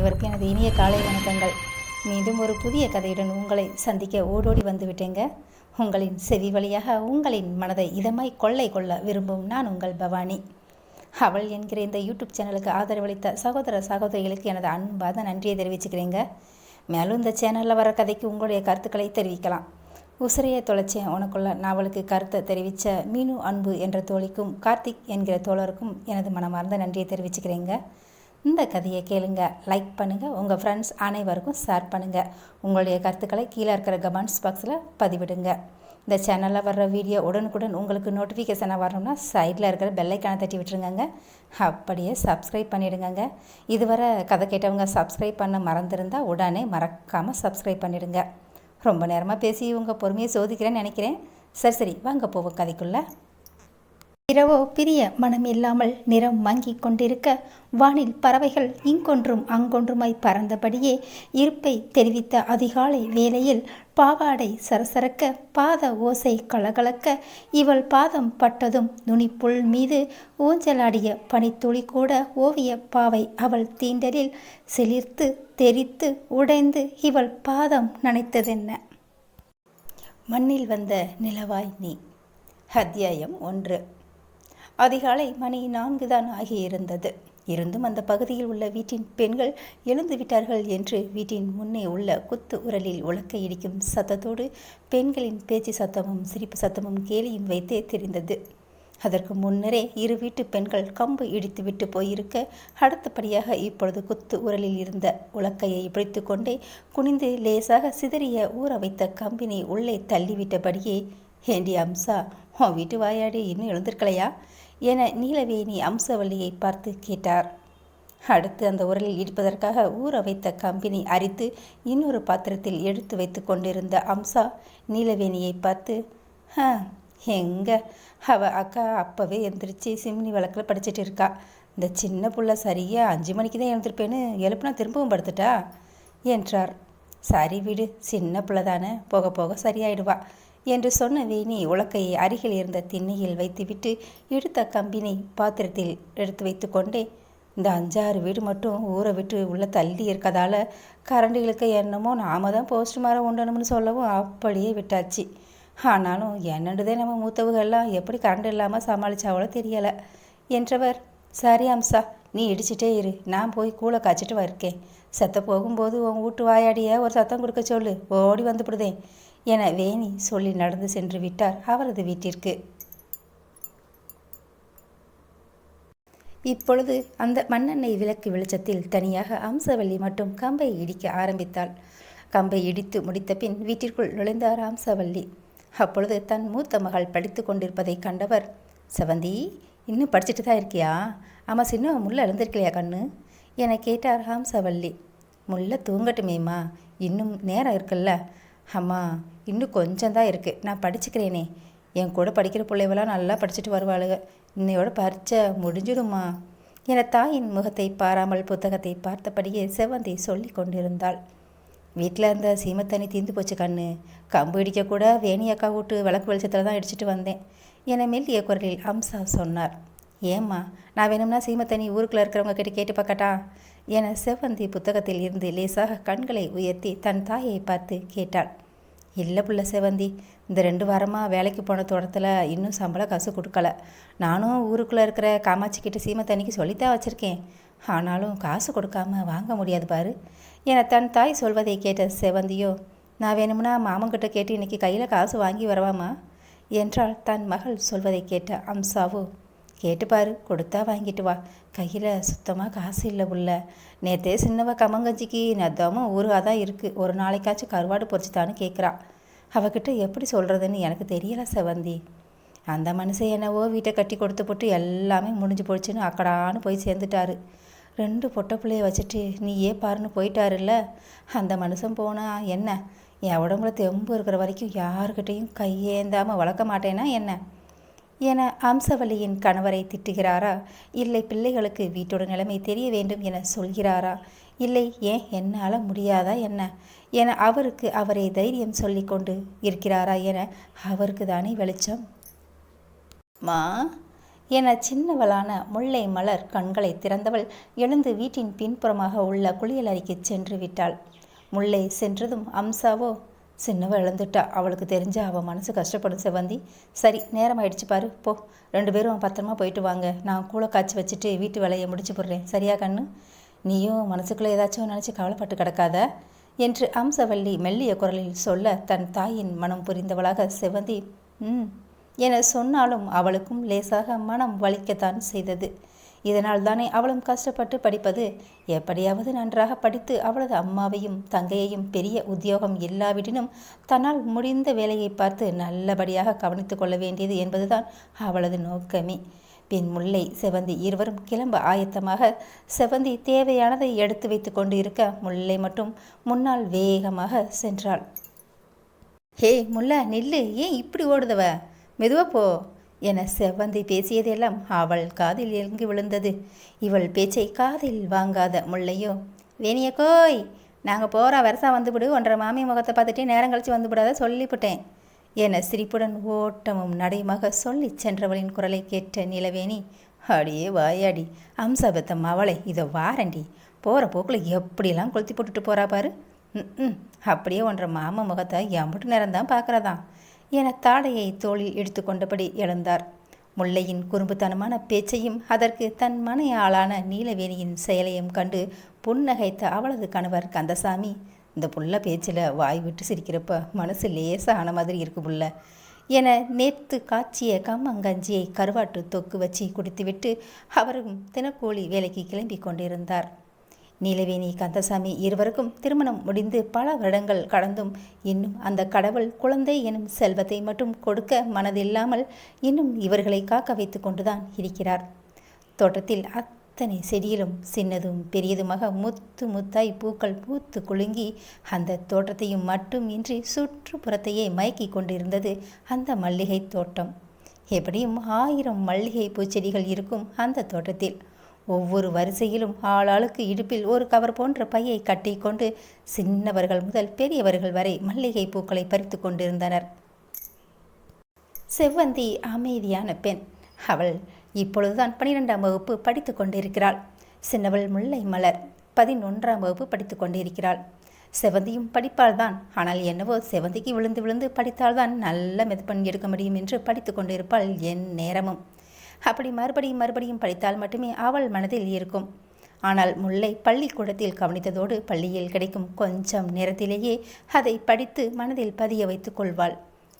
அனைவருக்கும் எனது இனிய காலை வணக்கங்கள். மீண்டும் ஒரு புதிய கதையுடன் உங்களை சந்திக்க ஓடோடி வந்துவிட்டேங்க. உங்களின் செவி வழியாக உங்களின் மனதை இதமாய் கொள்ளை கொள்ள விரும்பும் நான் உங்கள் பவானி. அவள் என்கிற இந்த யூடியூப் சேனலுக்கு ஆதரவளித்த சகோதர சகோதரிகளுக்கு எனது அன்பாத நன்றியை தெரிவிச்சுக்கிறேங்க. மேலும் இந்த சேனலில் வர கதைக்கு உங்களுடைய கருத்துக்களை தெரிவிக்கலாம். உசிரையை தொலைச்சேன் உனக்குள்ள நாவலுக்கு கருத்தை தெரிவித்த மீனு அன்பு என்ற தோழிக்கும் கார்த்திக் என்கிற தோழருக்கும் எனது மனமார்ந்த நன்றியை தெரிவிச்சுக்கிறேங்க. இந்த கதையை கேளுங்க, லைக் பண்ணுங்கள், உங்கள் ஃப்ரெண்ட்ஸ் அனைவருக்கும் ஷேர் பண்ணுங்கள். உங்களுடைய கருத்துக்களை கீழே இருக்கிற கமெண்ட்ஸ் பாக்ஸில் பதிவிடுங்க. இந்த சேனலில் வர்ற வீடியோ உடனுக்குடன் உங்களுக்கு நோட்டிஃபிகேஷனாக வரணும்னா சைடில் இருக்கிற பெல்லைக்கான தட்டி விட்டுருங்க. அப்படியே சப்ஸ்கிரைப் பண்ணிவிடுங்க. இதுவரை கதை கேட்டவங்க சப்ஸ்கிரைப் பண்ண மறந்துருந்தால் உடனே மறக்காமல் சப்ஸ்கிரைப் பண்ணிவிடுங்க. ரொம்ப நேரமாக பேசி உங்கள் பொறுமையை சோதிக்கிறேன்னு நினைக்கிறேன். சரி வாங்க போவோம் கதைக்குள்ள. இரவோ பிரிய மனம் இல்லாமல் நிறம் மங்கி கொண்டிருக்க வானில் பறவைகள் இங்கொன்றும் அங்கொன்றுமாய் பறந்தபடியே இருப்பை தெரிவித்த அதிகாலை வேளையில் பாவாடை சரசரக்க பாத ஓசை கலகலக்க இவள் பாதம் பட்டதும் நுனிப்புல் மீது ஊஞ்சலாடிய பனித்துளி கூட ஓவிய பாவை அவள் தீண்டலில் சிலிர்த்து தெரித்து உடைந்து இவள் பாதம் நனைத்ததென்ன. மண்ணில் வந்த நிலவாய் நீ. அத்தியாயம் 1. அதிகாலை மணி 4 தான் ஆகியிருந்தது. இருந்தும் அந்த பகுதியில் உள்ள வீட்டின் பெண்கள் எழுந்து விட்டார்கள் என்று வீட்டின் முன்னே உள்ள குத்து உரலில் உலக்க இடிக்கும் சத்தத்தோடு பெண்களின் பேச்சு சத்தமும் சிரிப்பு சத்தமும் கேலியும் வைத்தே தெரிந்தது. அதற்கு முன்னரே இரு வீட்டு பெண்கள் கம்பு இடித்து விட்டு போயிருக்க அடுத்தபடியாக இப்பொழுது குத்து உரலில் இருந்த உலக்கையை பிடித்து கொண்டே குனிந்து லேசாக சிதறிய ஊற வைத்த கம்பினை உள்ளே தள்ளிவிட்டபடியே, ஏண்டி அம்சா, உன் வீட்டு வாயாடி இன்னும் எழுந்திருக்கலையா என நீலவேணி அம்சவல்லியை பார்த்து கேட்டார். அடுத்து அந்த உரலில் இடிப்பதற்காக ஊற வைத்த கம்பினை அரித்து இன்னொரு பாத்திரத்தில் எடுத்து வைத்து கொண்டிருந்த அம்சா நீலவேணியை பார்த்து, எங்க அவ அக்கா அப்பவே எழுந்திரிச்சு சிம்னி விளக்கில் படிச்சுட்டு இருக்கா. இந்த சின்ன புள்ள சரியாக 5 மணிக்கு தான் எழுந்திருப்பேன்னு எழுப்புனா திரும்பவும் படுத்துட்டா என்றார். சரி விடு, சின்ன பிள்ளை தானே, போக போக சரியாயிடுவா என்று சொன்ன வேணி உலக்கையை அருகில் இருந்த திண்ணையில் வைத்துவிட்டு எடுத்த கம்பினை பாத்திரத்தில் எடுத்து வைத்து கொண்டே, இந்த 5-6 வீடு மட்டும் ஊரை விட்டு உள்ளே தள்ளி இருக்கதால் கரண்டுகளுக்கு என்னமோ நாம தான் போஸ்ட் மரம் உண்டணும்னு சொல்லவும் அப்படியே விட்டாச்சு. ஆனாலும் என்னண்டுதே நம்ம மூத்தவர்கள்லாம் எப்படி கரண்ட் இல்லாமல் சமாளிச்சாவளோ தெரியலை என்றவர். சரி அம்சா, நீ இடிச்சிட்டே இரு, நான் போய் கூளை காய்ச்சிட்டு இருக்கேன். செத்த போகும்போது உன் வீட்டு வாயாடிய ஒரு சத்தம் கொடுக்க சொல்லு, ஓடி வந்துவிடுதேன் என வேணி சொல்லி நடந்து சென்று விட்டார் அவரது வீட்டிற்கு. இப்பொழுது அந்த மண்ணெண்ணெய் விளக்கு வெளிச்சத்தில் தனியாக அம்சவல்லி மட்டும் கம்பை இடிக்க ஆரம்பித்தாள். கம்பை இடித்து முடித்த பின் வீட்டிற்குள் நுழைந்தார் அம்சவல்லி. அப்பொழுது தன் மூத்த மகள் படித்து கொண்டிருப்பதை கண்டவர், செவந்தி, இன்னும் படிச்சுட்டு தான் இருக்கியா? ஆமாம், சின்ன முல்லை எழுந்திருக்கலையா கண்ணு என கேட்டார் ஹம்சவல்லி. முல்லை தூங்கட்டுமேம்மா, இன்னும் நேரம் இருக்குல்ல. அம்மா, இன்னும் கொஞ்சம்தான் இருக்குது, நான் படிச்சுக்கிறேனே. என் கூட படிக்கிற பிள்ளைவெல்லாம் நல்லா படிச்சுட்டு வருவாளுக, இன்னையோட பரீட்சை முடிஞ்சிடுமா என தாயின் முகத்தை பாராமல் புத்தகத்தை பார்த்தபடியே செவந்தி சொல்லி கொண்டிருந்தாள். வீட்டில் அந்த சீமத்தண்ணி தீர்ந்து போச்சு கண்ணு, கம்பு இடிக்கக்கூட வேணி அக்கா வீட்டு விளக்கு வெளிச்சத்தில் தான் இடிச்சிட்டு வந்தேன் என மெல்லிய குரலில் அம்சா சொன்னார். ஏம்மா, நான் வேணும்னா சீமத்தண்ணி ஊருக்குள்ளே இருக்கிறவங்க கிட்ட கேட்டு பார்க்கட்டா என செவந்தி புத்தகத்தில் இருந்து லேசாக கண்களை உயர்த்தி தன் தாயை பார்த்து கேட்டாள். இல்லை புள்ள செவந்தி, இந்த 2 வாரமாக வேலைக்கு போன தோட்டத்தில் இன்னும் சம்பள காசு கொடுக்கல. நானும் ஊருக்குள்ளே இருக்கிற காமாட்சி கிட்ட சீமத்தண்ணிக்கு சொல்லித்தான் வச்சுருக்கேன். ஆனாலும் காசு கொடுக்காம வாங்க முடியாது பாரு என தன் தாய் சொல்வதை கேட்ட செவந்தியோ, நான் வேணும்னா மாமன்கிட்ட கேட்டு இன்னைக்கு கையில் காசு வாங்கி வரவாமா என்றால் தன் மகள் சொல்வதை கேட்ட அம்சாவோ, கேட்டுப்பாரு, கொடுத்தா வாங்கிட்டு வா, கையில் சுத்தமாக காசு இல்லை புள்ள. நேற்றே சின்னவ கம்மங்கஞ்சிக்கு நெத்தமும் ஊருகாக தான் இருக்குது, ஒரு நாளைக்காச்சும் கருவாடு பொறிச்சுத்தான்னு கேட்குறா. அவகிட்ட எப்படி சொல்கிறதுன்னு எனக்கு தெரியலை செவந்தி. அந்த மனுஷன் என்னவோ வீட்டை கட்டி கொடுத்து போட்டு எல்லாமே முடிஞ்சு போச்சுன்னு அக்கடான்னு போய் சேர்ந்துட்டாரு. 2 பொட்டை பிள்ளைய வச்சுட்டு நீயே பாருன்னு போயிட்டாருல்ல. அந்த மனுஷன் போனால் என்ன, என் உடம்புல தெம்பு இருக்கிற வரைக்கும் யாருக்கிட்டையும் கையேந்தாமல் வளர்க்க மாட்டேனா என்ன என அம்சவல்லியின் கணவரை திட்டுகிறாரா, இல்லை பிள்ளைகளுக்கு வீட்டோட நிலைமை தெரிய வேண்டும் என சொல்கிறாரா, இல்லை ஏன் என்னால் முடியாதா என்ன என அவருக்கு அவரை தைரியம் சொல்லி கொண்டு இருக்கிறாரா என அவருக்கு தானே வெளிச்சம். மா என சின்னவளான முல்லை மலர் கண்களை திறந்தவள் எழுந்து வீட்டின் பின்புறமாக உள்ள குளியலறைக்கு சென்று விட்டாள். முல்லை சென்றதும் அம்சாவோ, சின்னவ எழுந்துட்டா, அவளுக்கு தெரிஞ்சா அவள் மனசு கஷ்டப்படும் செவந்தி. சரி, நேரம் ஆயிடுச்சு பாரு, போ, 2 பேரும் பத்திரமா போயிட்டு வாங்க. நான் கூளை காய்ச்சி வச்சுட்டு வீட்டு வேலையை முடிச்சு போடுறேன். சரியா கண்ணு? நீயும் மனசுக்குள்ளே ஏதாச்சும் நினச்சி கவலைப்பட்டு கிடக்காத என்று அம்சவள்ளி மெல்லிய குரலில் சொல்ல தன் தாயின் மனம் புரிந்தவளாக செவந்தி என சொன்னாலும் அவளுக்கும் லேசாக மனம் வலிக்கத்தான் செய்தது. இதனால் தானே அவளும் கஷ்டப்பட்டு படிப்பது. எப்படியாவது நன்றாக படித்து அவளது அம்மாவையும் தங்கையையும் பெரிய உத்தியோகம் இல்லாவிடினும் தன்னால் முடிந்த வேலையை பார்த்து நல்லபடியாக கவனித்து கொள்ள வேண்டியது என்பதுதான் அவளது நோக்கமே. பின் முல்லை செவந்தி இருவரும் கிளம்ப ஆயத்தமாக செவந்தி தேவையானதை எடுத்து வைத்து கொண்டு இருக்க முல்லை மட்டும் முன்னால் வேகமாக சென்றாள். ஹே முல்லை, நில்லு, ஏன் இப்படி ஓடுதவ? மெதுவா போ என செவ்வந்தி பேசியதெல்லாம் அவள் காதில் இறங்கி விழுந்தது. இவள் பேச்சை காதில் வாங்காத முல்லையோ, வேணியக்கோய், நாங்கள் போகிற வருஷம் வந்துவிடு, 1.5 மாமி முகத்தை பார்த்துட்டே நேரம் கழித்து வந்துவிடாத சொல்லிவிட்டேன் என சிரிப்புடன் ஓட்டமும் நடையுமாக சொல்லி சென்றவளின் குரலை கேட்ட நிலவேணி, அடியே வாயாடி அம்சபத்தம் அவளை, இதை வாரண்டி, போகிற போக்கில் எப்படியெல்லாம் கொளுத்தி போட்டுட்டு போகிறா பாரு. அப்படியே 1.5 மாமா முகத்தை எம்பிட்டு நேரம் தான் பார்க்குறதான் என தாடையை தோளில் எடுத்து கொண்டபடி எழுந்தார். முல்லையின் குறும்புத்தனமான பேச்சையும் அதற்கு தன் மனையாளான நீலவேணியின் செயலையும் கண்டு புன்னகைத்த அவளது கணவர் கந்தசாமி, இந்த புள்ள பேச்சில் வாய் விட்டு சிரிக்கிறப்ப மனசு லேசாக ஆன மாதிரி இருக்கு புள்ள என நேற்று காய்ச்சிய கம்மங்கஞ்சியை கருவாட்டு தொக்கு வச்சு குடித்துவிட்டு அவரும் தினக்கூலி வேலைக்கு கிளம்பி கொண்டிருந்தார். நீலவேணி கந்தசாமி இருவருக்கும் திருமணம் முடிந்து பல வருடங்கள் கடந்தும் இன்னும் அந்த கடவுள் குழந்தை எனும் செல்வத்தை மட்டும் கொடுக்க மனதில்லாமல் இன்னும் இவர்களை காக்க வைத்து கொண்டுதான் இருக்கிறார். தோட்டத்தில் அத்தனை செடியிலும் சின்னதும் பெரியதுமாக முத்து முத்தாய் பூக்கள் பூத்து குலுங்கி அந்த தோட்டத்தையும் மட்டும் இன்றி சுற்றுப்புறத்தையே மயக்கி கொண்டிருந்தது அந்த மல்லிகை தோட்டம். எப்படியும் 1000 மல்லிகை பூச்செடிகள் இருக்கும் அந்த தோட்டத்தில். ஒவ்வொரு வரிசையிலும் ஆளாளுக்கு இடுப்பில் ஒரு கவர் போன்ற பையை கட்டி கொண்டு சின்னவர்கள் முதல் பெரியவர்கள் வரை மல்லிகை பூக்களை பறித்து கொண்டிருந்தனர். செவ்வந்தி அமைதியான பெண். அவள் இப்பொழுதுதான் 12ஆம் வகுப்பு படித்து கொண்டிருக்கிறாள். சின்னவள் முல்லை மலர் 11ஆம் வகுப்பு படித்து கொண்டிருக்கிறாள். செவந்தியும் படிப்பால்தான். ஆனால் என்னவோ செவந்திக்கு விழுந்து விழுந்து படித்தால்தான் நல்ல மெதுப்பண் எடுக்க முடியும் என்று படித்து கொண்டிருப்பாள் என் நேரமும். அப்படி மறுபடியும் படித்தால் மட்டுமே அவள் மனதில் இருக்கும். ஆனால் முல்லை பள்ளிக்கூடத்தில் கவனித்ததோடு பள்ளியில் கிடைக்கும் கொஞ்சம் நேரத்திலேயே அதை படித்து மனதில் பதிய வைத்துக் கொள்வாள்.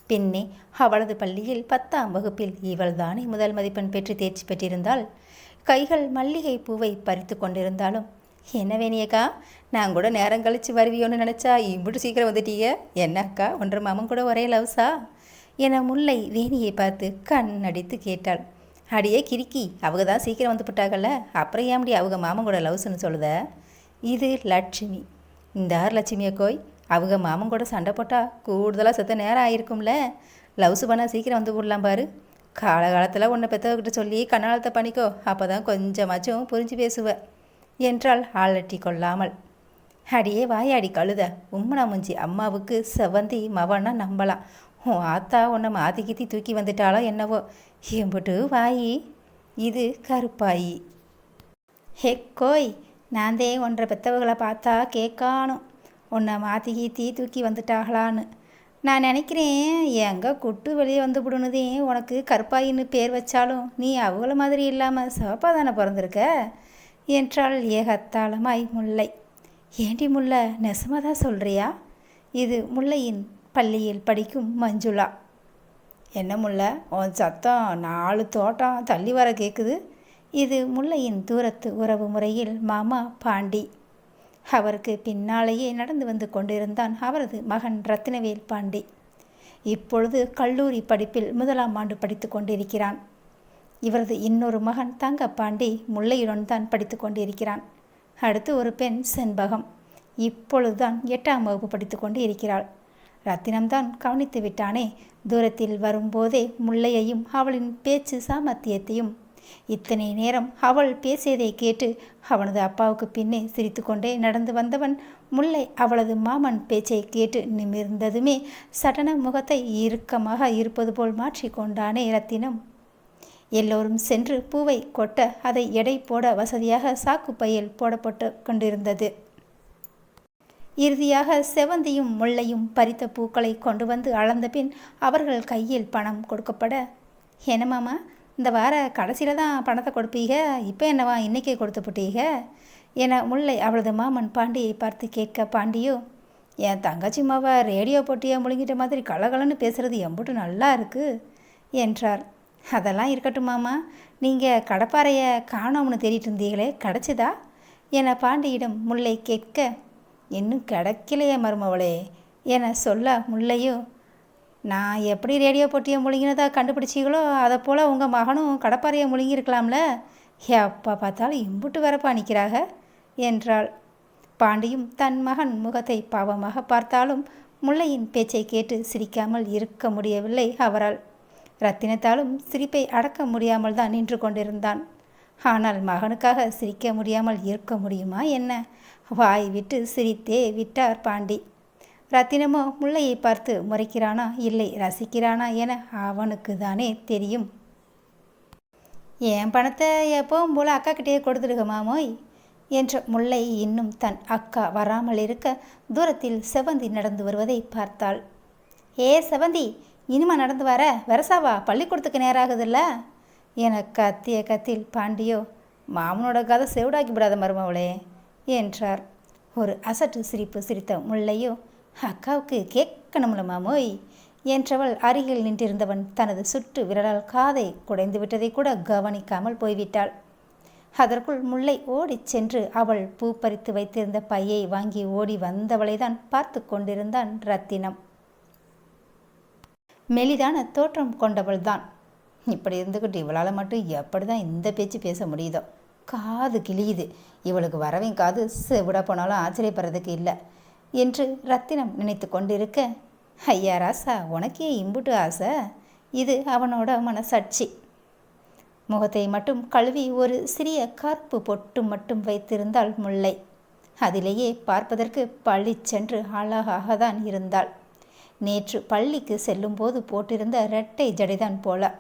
பின்னே அவளது பள்ளியில் 10ஆம் வகுப்பில் இவள்தானே முதல் மதிப்பெண் பெற்று தேர்ச்சி பெற்றிருந்தாள். கைகள் மல்லிகை பூவை பறித்து கொண்டிருந்தாலும், என்ன வேணியக்கா, நான் கூட நேரம் கழித்து வருவியோன்னு நினச்சா இம்புட்டு சீக்கிரம் வந்துட்டீங்க, என்னக்கா 1.5 மாமன் கூட ஒரே லவ்ஸா என முல்லை வேணியை பார்த்து கண் அடித்து கேட்டாள். அடியே கிறுக்கி, அவங்க தான் சீக்கிரம் வந்து போட்டாங்கல்ல, அப்புறம் ஏன்டி அவங்க மாமன் கூட லவ்ஸ்ன்னு சொல்லுத? இது லட்சுமி. இந்த லட்சுமியை கோய், அவங்க மாமன் கூட சண்டை போட்டால் கூடுதலாக செத்த நேரம் ஆகிருக்கும்ல, லவ்ஸ் பண்ணால் சீக்கிரம் வந்து விடலாம் பாரு. காலகாலத்தில் உன்னை பெற்றவர்கிட்ட சொல்லி கண்ணாலத்தை பண்ணிக்கோ, அப்போ தான் கொஞ்சமாச்சும் புரிஞ்சு பேசுவ என்றால் ஆளட்டி கொள்ளாமல். அடியே வாயாடி கழுத, உம்மனா முஞ்சி அம்மாவுக்கு செவந்தி மவனா நம்பலாம். உன் ஆத்தா உன்னை மாற்றி தூக்கி வந்துட்டாளோ என்னவோ, எம்புட்டு வாயி. இது கருப்பாயி. ஹே கோய், நான் தே 1.5 பெத்தவங்களை பார்த்தா கேட்கானும் உன்னை மாற்றி தூக்கி வந்துட்டாகலான்னு. நான் நினைக்கிறேன், எங்கே குட்டு வெளியே வந்து விடுனதே உனக்கு கருப்பாயின்னு பேர் வச்சாலும் நீ அவங்கள மாதிரி இல்லாமல் சிவப்பாக தானே பிறந்திருக்க என்றாள் ஏகத்தாளமாய் முல்லை. ஏண்டி முல்லை, நெசமாக தான் சொல்கிறியா? இது முல்லையின் பள்ளியில் படிக்கும் மஞ்சுளா. என்ன முல்லை, உன் சத்தம் 4 தோட்டம் தள்ளி வர கேட்குது. இது முல்லையின் தூரத்து உறவு முறையில் மாமா பாண்டி. அவருக்கு பின்னாலேயே நடந்து வந்து கொண்டிருந்தான் அவரது மகன் ரத்தினவேல் பாண்டி. இப்பொழுது கல்லூரி படிப்பில் 1ஆம் ஆண்டு படித்து கொண்டிருக்கிறான். இவரது இன்னொரு மகன் தங்கப்பாண்டி முல்லையுடன் தான் படித்து கொண்டிருக்கிறான். அடுத்து ஒரு பெண் செண்பகம், இப்பொழுதுதான் 8ஆம் வகுப்பு படித்து கொண்டு இருக்கிறாள். ரத்தினம்தான் கவனித்து விட்டானே. தூரத்தில் வரும்போதே முல்லையையும் அவளின் பேச்சு சாமர்த்தியத்தையும். இத்தனை நேரம் அவள் பேசியதை கேட்டு அவனது அப்பாவுக்கு பின்னே சிரித்து கொண்டே நடந்து வந்தவன் முல்லை அவளது மாமன் பேச்சை கேட்டு நிமிர்ந்ததுமே சடன முகத்தை இறுக்கமாக இருப்பது போல் மாற்றி கொண்டானே ரத்தினம். எல்லோரும் சென்று பூவை கொட்ட அதை எடை போட வசதியாக சாக்கு பையில் போடப்பட்டு கொண்டிருந்தது. இறுதியாக செவந்தியும் முல்லையும் பறித்த பூக்களை கொண்டு வந்து அளந்த பின் அவர்கள் கையில் பணம் கொடுக்கப்பட, என்னமாமா இந்த வார கடைசியில் தான் பணத்தை கொடுப்பீங்க, இப்போ என்னவா இன்றைக்கே கொடுத்து போட்டீங்க என முல்லை அவளது மாமன் பாண்டியை பார்த்து கேட்க, பாண்டியோ, என் தங்கச்சி மாவா ரேடியோ போட்டியை முழுங்கிட்ட மாதிரி கலகலன்னு பேசுகிறது எம்புட்டு நல்லா இருக்குது என்றார். அதெல்லாம் இருக்கட்டும் மாமா, நீங்கள் கடப்பாறையை காணோம்னு தேடிட்டு இருந்தீங்களே, கிடச்சிதா என பாண்டியிடம் முல்லை கேட்க, இன்னும் கிடைக்கலையே மருமவளே என சொல்ல, முல்லையோ, நான் எப்படி ரேடியோ போட்டியை முழுங்கினதா கண்டுபிடிச்சிங்களோ அதை போல் உங்கள் மகனும் கடப்பாறையை முழுங்கியிருக்கலாம்ல, எப்போ பார்த்தாலும் இம்புட்டு வரப்பா நிற்கிறாக என்றாள். பாண்டியும் தன் மகன் முகத்தை பாவமாக பார்த்தாலும் முல்லையின் பேச்சை கேட்டு சிரிக்காமல் இருக்க முடியவில்லை அவரால். ரத்தினத்தாலும் சிரிப்பை அடக்க முடியாமல் தான் நின்று கொண்டிருந்தான். ஆனால் மகனுக்காக சிரிக்க முடியாமல் இருக்க முடியுமா என்ன? வாய் விட்டு சிரித்தே விட்டார் பாண்டி. ரத்தினமோ முல்லையை பார்த்து முறைக்கிறானா இல்லை ரசிக்கிறானா என அவனுக்கு தானே தெரியும். என் பணத்தை எப்பவும் போல அக்கா கிட்டேயே கொடுத்துடுக மாமோய் என்ற முல்லை இன்னும் தன் அக்கா வராமல் இருக்க தூரத்தில் செவந்தி நடந்து வருவதை பார்த்தாள். ஏ செவந்தி, இனிமா நடந்து வர வெரசாவா, பள்ளிக்கூடத்துக்கு நேராகுதில்ல என கத்திய கத்தில் பாண்டியோ, மாமனோட கதை செவிடாக்கி விடாத மருமவளே என்றார். ஒரு அசட்டு சிரிப்பு சிரித்த முல்லையோ, அக்காவுக்கு கேட்கணும்ல மாமோய் என்றவள் அருகில் நின்றிருந்தவன் தனது சுட்டு விரலால் காதை குடைந்து விட்டதை கூட கவனிக்காமல் போய்விட்டாள். அதற்குள் முல்லை ஓடிச் சென்று அவள் பூ பறித்து வைத்திருந்த பையை வாங்கி ஓடி வந்தவளை தான் பார்த்து கொண்டிருந்தான் ரத்தினம். மெலிதான தோற்றம் கொண்டவள்தான். இப்படி இருந்துக்கிட்டு இவளால் மட்டும் எப்படி தான் இந்த பேச்சு பேச முடியுதோ, காது கிழியுது, இவளுக்கு வரவையும் காது செவிட போனாலும் ஆச்சரியப்படுறதுக்கு இல்லை என்று ரத்தினம் நினைத்து கொண்டிருக்க, ஐயா ராசா, உனக்கே இம்புட்டு ஆசை, இது அவனோட மனசாட்சி. முகத்தை மட்டும் கழுவி ஒரு சிறிய கருப்பு பொட்டு மட்டும் வைத்திருந்தாள் முல்லை. அதிலேயே பார்ப்பதற்கு பளிச்சென்று அழகாக தான் இருந்தாள். நேற்று பள்ளிக்கு செல்லும்போது போட்டிருந்த இரட்டை ஜடைதான் போல.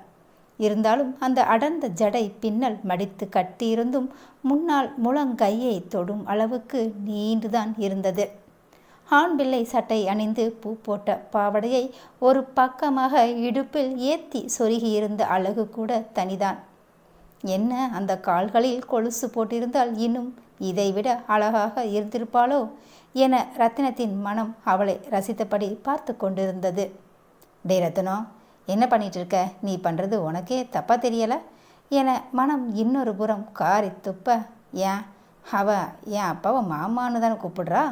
இருந்தாலும் அந்த அடர்ந்த ஜடை பின்னல் மடித்து கட்டியிருந்தும் முன்னால் முழங்கையை தொடும் அளவுக்கு நீண்டுதான் இருந்தது. ஆண் பிள்ளை சட்டை அணிந்து பூ போட்ட பாவடையை ஒரு பக்கமாக இடுப்பில் ஏத்தி சொருகியிருந்த அழகு கூட தனிதான். என்ன அந்த கால்களில் கொலுசு போட்டிருந்தால் இன்னும் இதைவிட அழகாக இருந்திருப்பாளோ என ரத்தினத்தின் மனம் அவளை ரசித்தபடி பார்த்து கொண்டிருந்தது. டே ரத்தினம், என்ன பண்ணிட்டு இருக்க, நீ பண்ணுறது உனக்கே தப்பா தெரியலை என மனம் இன்னொரு புறம் காரி துப்ப, ஏன் அவ என் அப்பாவை மாமான்னு தானே கூப்பிடுறா,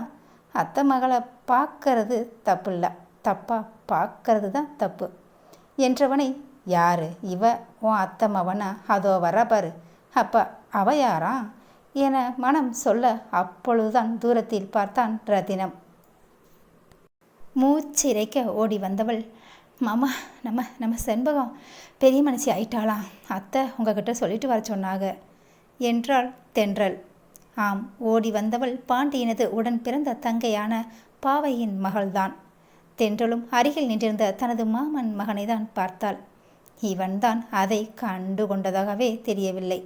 அத்தை மகளை பார்க்கறது தப்பு இல்லை, தப்பா பார்க்கறது தான் தப்பு என்றவனை, யாரு இவ உன் அத்தை மவனா, அதோ வர பாரு, அப்பா அவ யாரா என மனம் சொல்ல, அப்பொழுதுதான் தூரத்தில் பார்த்தான் ரத்தினம். மூச்சிறைக்க ஓடி வந்தவள், மாமா, நம்ம செண்பகம் பெரிய மனுஷி ஆயிட்டாளாம், அத்தை உங்ககிட்ட சொல்லிட்டு வர சொன்னாங்க என்றாள் தென்றல். ஆம், ஓடி வந்தவள் பாண்டியனது உடன் பிறந்த தங்கையான பாவையின் மகள்தான். தென்றலும் அருகில் நின்றிருந்த தனது மாமன் மகனை தான் பார்த்தாள். இவன்தான் அதை கண்டு கொண்டதாகவே தெரியவில்லை.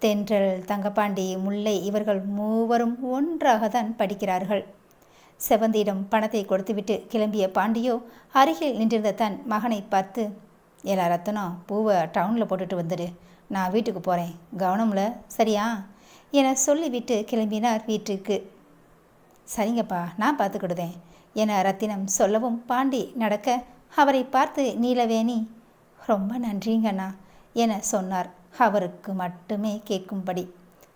தென்றல், தங்கப்பாண்டி, முல்லை இவர்கள் மூவரும் ஒன்றாகத்தான் படிக்கிறார்கள். செவந்தியிடம் பணத்தை கொடுத்துவிட்டு கிளம்பிய பாண்டியோ அருகில் நின்றிருந்த தன் மகனை பார்த்து, எல்லா ரத்தனம் பூவை டவுனில் போட்டுட்டு வந்துடு, நான் வீட்டுக்கு போகிறேன், கவனம்ல சரியா என சொல்லிவிட்டு கிளம்பினார் வீட்டுக்கு. சரிங்கப்பா, நான் பார்த்துக்கிடுதேன் என ரத்தினம் சொல்லவும் பாண்டி நடக்க அவரை பார்த்து நீலவேணி, ரொம்ப நன்றிங்கண்ணா என சொன்னார், அவருக்கு மட்டுமே கேட்கும்படி.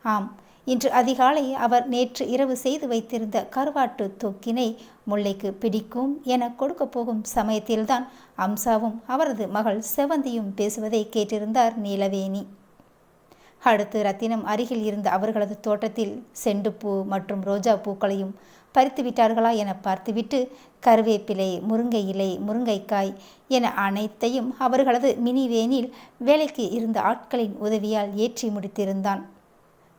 ஆம், இன்று அதிகாலை அவர் நேற்று இரவு செய்து வைத்திருந்த கருவாட்டு தொக்கினை முல்லைக்கு பிடிக்கும் என கொடுக்க போகும் சமயத்தில்தான் அம்சாவும் அவரது மகள் செவந்தியும் பேசுவதை கேட்டிருந்தார் நீலவேணி. அடுத்து ரத்தினம் அருகில் இருந்த அவர்களது தோட்டத்தில் செண்டுப்பூ மற்றும் ரோஜா பூக்களையும் பறித்து விட்டார்களா என பார்த்துவிட்டு கருவேப்பிலை, முருங்கை இலை, முருங்கைக்காய் என அனைத்தையும் அவர்களது மினி வேனில் வேலைக்கு இருந்த ஆட்களின் உதவியால் ஏற்றி முடித்திருந்தான்.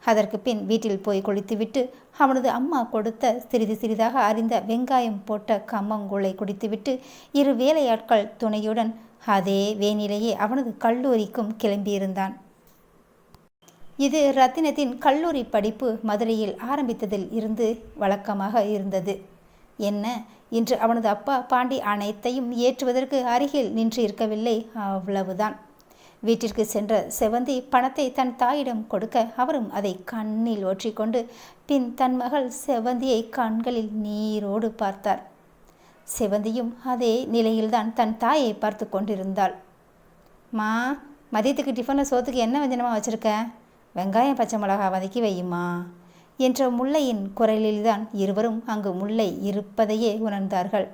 அதற்கு பின் வீட்டில் போய் குளித்துவிட்டு அவனது அம்மா கொடுத்த சிறிது சிறிதாக அறிந்த வெங்காயம் போட்ட கம்மங்கூளை குடித்துவிட்டு இரு வேலையாட்கள் துணையுடன் அதே வேனிலேயே அவனது கல்லூரிக்கும் கிளம்பியிருந்தான். இது ரத்தினத்தின் கல்லூரி படிப்பு மதுரையில் ஆரம்பித்ததில் இருந்து வழக்கமாக இருந்தது. என்ன, இன்று அவனது அப்பா பாண்டி அனைத்தையும் ஏற்றுவதற்கு அருகில் நின்று இருக்கவில்லை, அவ்வளவுதான். வீட்டிற்கு சென்ற செவந்தி பணத்தை தன் தாயிடம் கொடுக்க அவரும் அதை கண்ணில் ஒற்றிக்கொண்டு பின் தன் மகள் செவந்தியை கண்களில் நீரோடு பார்த்தார். செவந்தியும் அதே நிலையில்தான் தன் தாயை பார்த்து கொண்டிருந்தாள். மா, மதியத்துக்கு டிஃபனில் சோத்துக்கு என்ன வஞ்சனமாக வச்சுருக்க? வெங்காயம் பச்சை மிளகா வதக்கி வையுமா என்ற முல்லையின் குரலில்தான் இருவரும் அங்கு முல்லை இருப்பதையே உணர்ந்தார்கள்.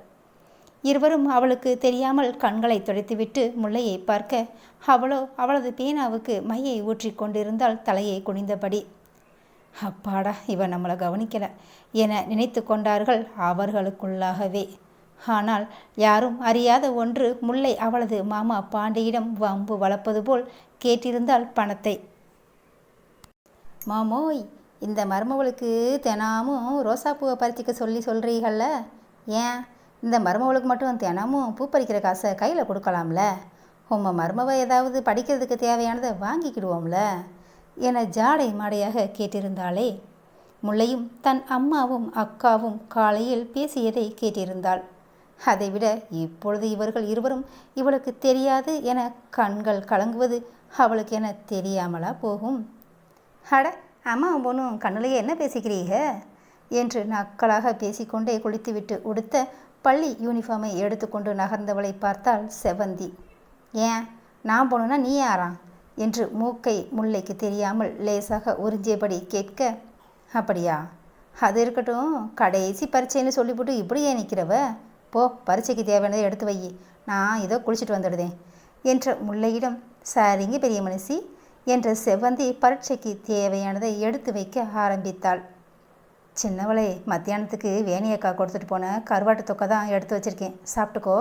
இருவரும் அவளுக்கு தெரியாமல் கண்களை துடைத்துவிட்டு முல்லையை பார்க்க அவளோ அவளது பேனாவுக்கு மையை ஊற்றி கொண்டிருந்தால் தலையை குனிந்தபடி. அப்பாடா, இவன் நம்மளை கவனிக்கல என நினைத்து கொண்டார்கள் அவர்களுக்குள்ளாகவே. ஆனால் யாரும் அறியாத ஒன்று, முல்லை அவளது மாமா பாண்டியிடம் வம்பு வளர்ப்பது போல் கேட்டிருந்தாள் பணத்தை. மாமோய், இந்த மருமவளுக்கு தினமும் ரோசாப்பூவை பறிச்சிக்க சொல்கிறீர்கள்ல, ஏன் இந்த மருமவளுக்கு மட்டும் தினமும் பூ பறிக்கிற காசை கையில் கொடுக்கலாம்ல? உங்கள் மருமவை ஏதாவது படிக்கிறதுக்கு தேவையானதை வாங்கிக்கிடுவோம்ல என ஜாடை மாடையாக கேட்டிருந்தாளே. முல்லையும் தன் அம்மாவும் அக்காவும் காலையில் பேசியதை கேட்டிருந்தாள். அதைவிட இப்பொழுது இவர்கள் இருவரும் இவளுக்கு தெரியாது என கண்கள் கலங்குவது அவளுக்கு என தெரியாமலா போகும்? அட, அம்மாவும் பொண்ணும் கண்ணுலையே என்ன பேசிக்கிறீங்க என்று நக்கலாக பேசிக்கொண்டே குளித்துவிட்டு உடுத்த பள்ளி யூனிஃபார்மை எடுத்துக்கொண்டு நகர்ந்தவளை பார்த்தாள் செவந்தி. ஏன், நான் போகணுன்னா நீ யாரா என்று மூக்கை முல்லைக்கு தெரியாமல் லேசாக உறிஞ்சியபடி கேட்க, அப்படியா, அது இருக்கட்டும், கடைசி பரீட்சைன்னு சொல்லிவிட்டு இப்படியே நிற்கிறவ, போ பரீட்சைக்கு தேவையானதை எடுத்து வை, நான் இதோ குளிச்சுட்டு வந்துடுதேன் என்ற முல்லையிடம், சரிங்க பெரிய மனுஷி என்ற செவந்தி பரீட்சைக்கு தேவையானதை எடுத்து வைக்க ஆரம்பித்தாள். சின்னவளே, மத்தியானத்துக்கு வேணியக்கா கொடுத்துட்டு போன கருவாட்டு தொக்கை தான் எடுத்து வச்சிருக்கேன், சாப்பிட்டுக்கோ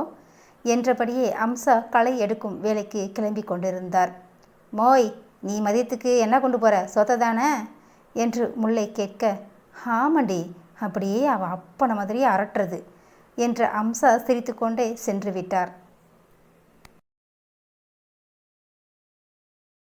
என்றபடியே அம்சா களை எடுக்கும் வேலைக்கு கிளம்பி கொண்டிருந்தார். மோய், நீ மதியத்துக்கு என்ன கொண்டு போகிற, சொத்தை தானே என்று முல்லை கேட்க, ஆமாண்டி, அப்படியே அவள் அப்பனை மாதிரியே அரட்டுறது என்ற அம்சா சிரித்து கொண்டே சென்று விட்டார்.